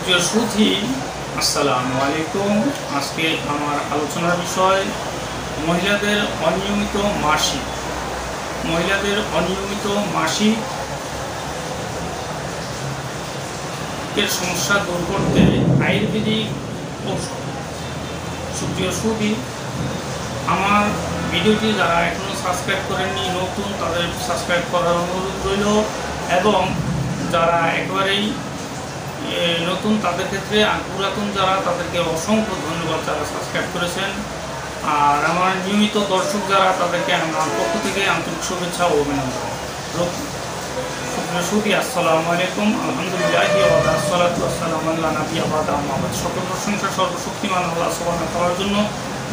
সুপ্রিয় সুধী, আসসালামু আলাইকুম। আজকে আমার আলোচনার বিষয় মহিলাদের অনিয়মিত মাসিক। মহিলাদের অনিয়মিত মাসিকের সমস্যা দূর করতে আয়ুর্বেদিক ঔষধ। সুপ্রিয় সুধী, আমার ভিডিওটি যারা এখনও সাবস্ক্রাইব করেননি, নতুন, তাদের সাবস্ক্রাইব করার অনুরোধ রইল, এবং যারা একেবারেই নতুন তাদের ক্ষেত্রে, আর পুরাতন যারা, তাদেরকে অসংখ্য ধন্যবাদ যারা সাবস্ক্রাইব করেছেন। আর আমার নিয়মিত দর্শক যারা, তাদেরকে আমার পক্ষ থেকে আন্তরিক শুভেচ্ছা ও অভিনন্দন। সুপ্রিয় আসসালামু আলাইকুম। আলহামদুলিল্লাহ সকল প্রশংসা সর্বশক্তিমান আল্লাহ সুবহানাহু ওয়া তাআলার জন্য,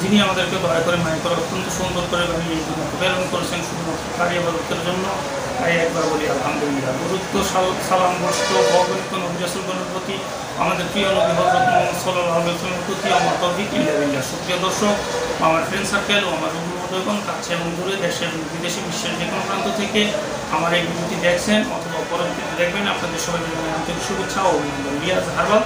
যিনি আমাদেরকে দয়া করে মায়া করে অত্যন্ত সুন্দর করে এই দুনিয়াতে প্রেরণ করেছেন শুধুমাত্র তার ইবাদতের জন্য। তাই একবার বলি আলহামদুলিল্লাহ। গুরুত্ব সালাম বস্তু অগণিত নবী রাসূলগণের প্রতি, আমাদের প্রিয় নবী হযরত মুহাম্মদ সাল্লাল্লাহু আলাইহি ওয়াসাল্লামের প্রতি আমার তৌফিক ইল্লা বিল্লাহ। সুপ্রিয় দর্শক, আমার ফ্রেন্ড সার্কেল ও আমার বন্ধুগণ কাছে এবং দূরে, দেশে এবং বিদেশে, বিশ্বের যে কোনো প্রান্ত থেকে আমার এই ভিডিওটি দেখছেন অথবা পরবর্তীতে দেখবেন, আপনাদের সবাই আন্তরিক শুভেচ্ছা ও অভিনন্দন। রিয়াজ হার্বাল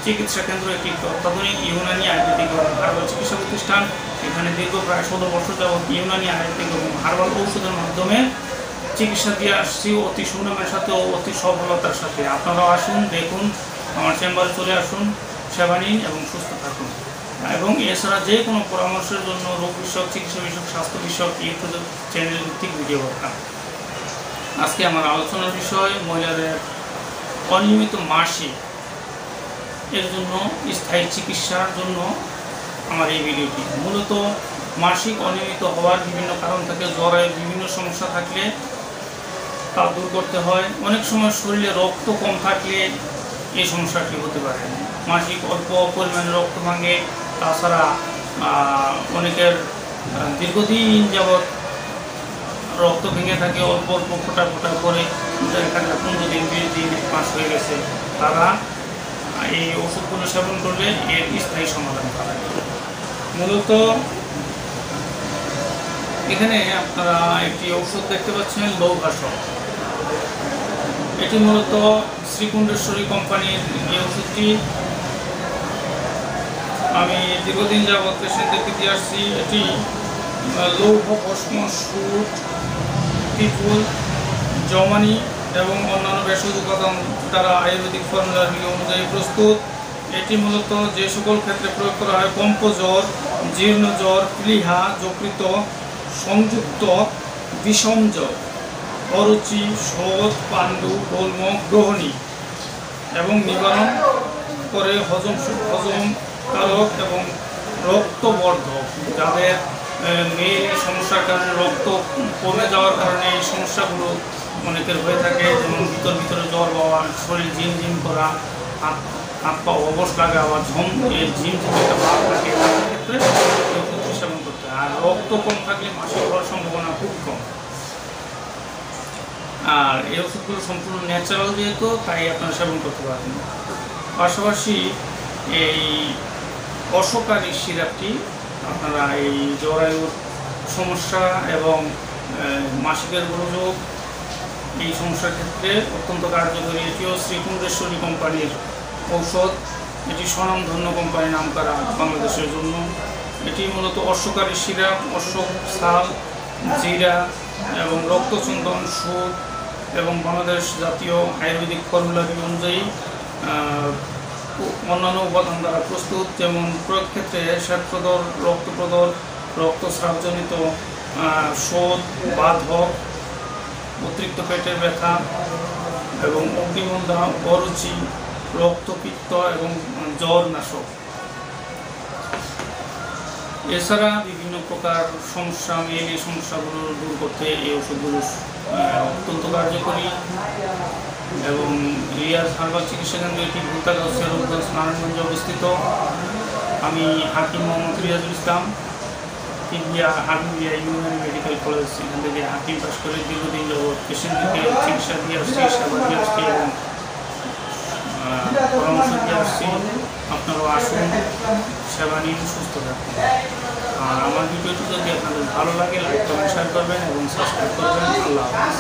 চিকিৎসা কেন্দ্র একটি অত্যাধুনিক ইউনানি আয়ুর্বেদিক এবং হার্বাল চিকিৎসা প্রতিষ্ঠান। এখানে দীর্ঘ প্রায় 16 বছর যাবত ইউনানি আয়ুর্বেদিক এবং হার্বাল ঔষধের মাধ্যমে চিকিৎসা দিয়ে আসছি অতি সুনামের সাথে ও অতি সফলতার সাথে। আপনারাও আসুন, দেখুন, আমার চেম্বারে চলে আসুন, সেবা নিন এবং সুস্থ থাকুন। এবং এছাড়া যে কোনো পরামর্শের জন্য রোগ বিষয়ক, চিকিৎসা বিষয়ক, স্বাস্থ্য বিষয়ক ইউটিউব চ্যানেল ভিত্তিক ভিডিও বার্তা। আজকে আমার আলোচনার বিষয় মহিলাদের অনিয়মিত মাসিক এর জন্য স্থায়ী চিকিৎসার জন্য আমার এই ভিডিওটি। মূলত মাসিক অনিয়মিত হওয়ার বিভিন্ন কারণ থাকে। জ্বরের বিভিন্ন সমস্যা থাকলে তা দূর করতে হয়। অনেক সময় শরীরে রক্ত কম থাকলে এই সমস্যাটি হতে পারে। মাসিক অল্প পরিমাণে রক্ত ভাঙে, তাছাড়া অনেকের দীর্ঘদিন যাবৎ রক্ত ভেঙে থাকে, অল্প অল্প ফোটা ফোটা করে, দেখা যায় 15 দিন, 20 দিন, 1 মাস হয়ে গেছে। তারা এই ওষুধগুলো সেবন করলে এর স্থায়ী সমাধান পাবে। মূলত এখানে আপনারা একটি ওষুধ দেখতে পাচ্ছেন, লৌঘাসক। এটি মূলত শ্রীকুণ্ডেশ্বরী কোম্পানির এই ওষুধটি আমি দীর্ঘদিন যাবৎ পেশেন্টদেরকে দিয়ে আসছি। এটি লৌহ, ভস্ম, সুট, ত্রিফুল, জমানি এবং অন্যান্য ভেষজ উপাদান দ্বারা আয়ুর্বেদিক ফর্মুলার অনুযায়ী প্রস্তুত। এটি মূলত যে সকল ক্ষেত্রে প্রয়োগ করা হয়: কম্পজ্বর, জীর্ণ জ্বর, প্লীহা, যকৃত সংযুক্ত বিষম জ্বর, অরুচি, শোথ, পাণ্ডু, গোল্ম, গ্রহণী, এবং নিবারণ করে হজমকারক এবং রক্তবর্ধক। যাদের মেয়ের সমস্যার কারণে রক্ত কমে যাওয়ার কারণে এই সমস্যাগুলো অনেকের হয়ে থাকে, যেমন ভিতরে জ্বর পাওয়া, শরীর ঝিমঝিম করা, হাত পা অবশ লাগা, আবার ঝিমঝিম একটা ভাব থাকে, তাদের ক্ষেত্রে ওষুধটি সেবন করতে হয়। আর রক্ত কম থাকলে মাসিক হওয়ার সম্ভাবনা খুব কম। আর এই ওষুধগুলো সম্পূর্ণ ন্যাচারাল যেহেতু, তাই আপনারা সেবন করতে পারেন। পাশাপাশি এই অশ্বকারী সিরাপটি আপনারা এই জরায়ুর সমস্যা এবং মাসিকের গোলযোগ, এই সমস্যার ক্ষেত্রে অত্যন্ত কার্যকরী। এটিও শ্রীকুণ্ডেশ্বরী কোম্পানির ঔষধ। এটি স্বনামধন্য কোম্পানি, নাম করা বাংলাদেশের জন্য। এটি মূলত অশ্বকারী সিরাপ, অশ্বক ছাল, জিরা এবং রক্তচন্দন, সুদ এবং বাংলাদেশ জাতীয় আয়ুর্বেদিক ফর্মুলারি অনুযায়ী অন্যান্য উপাদান দ্বারা প্রস্তুত। যেমন প্রয়োগ ক্ষেত্রে শ্বেতপ্রদর, রক্তপ্রদর, রক্তস্রাবজনিত শোথ, বাধক, অতিরিক্ত পেটের ব্যথা এবং অগ্নিমন্দা, অরুচি, রক্তপিত্ত এবং জ্বর নাশক। এছাড়া বিভিন্ন প্রকার সমস্যা, এই সমস্যাগুলো দূর করতে এই ওষুধগুলো অত্যন্ত কার্যকরী। এবং রিয়াজ হার্বাল চিকিৎসা কেন্দ্র এটি ভুলতাগাঁও, রূপগঞ্জ, নারায়ণগঞ্জে অবস্থিত। আমি হাকিম মোহাম্মদ রিয়াজুল ইসলাম, হাবিবিয়া ইউনানি মেডিকেল কলেজ, এখান থেকে হাকিম পাস করে দীর্ঘদিন যাবৎ পেশেন্টদেরকে চিকিৎসা দিয়ে আসছি, সেবা দিয়ে আসছি এবং পরামর্শ দিয়ে আসছি। আপনারাও আসুন, সেবা নিন, সুস্থ থাকুন। আর আমার ভিডিওটি যদি আপনাদের ভালো লাগে, লাইক, কমেন্ট, শেয়ার করবেন এবং সাবস্ক্রাইব করবেন। আল্লাহ হাফেজ।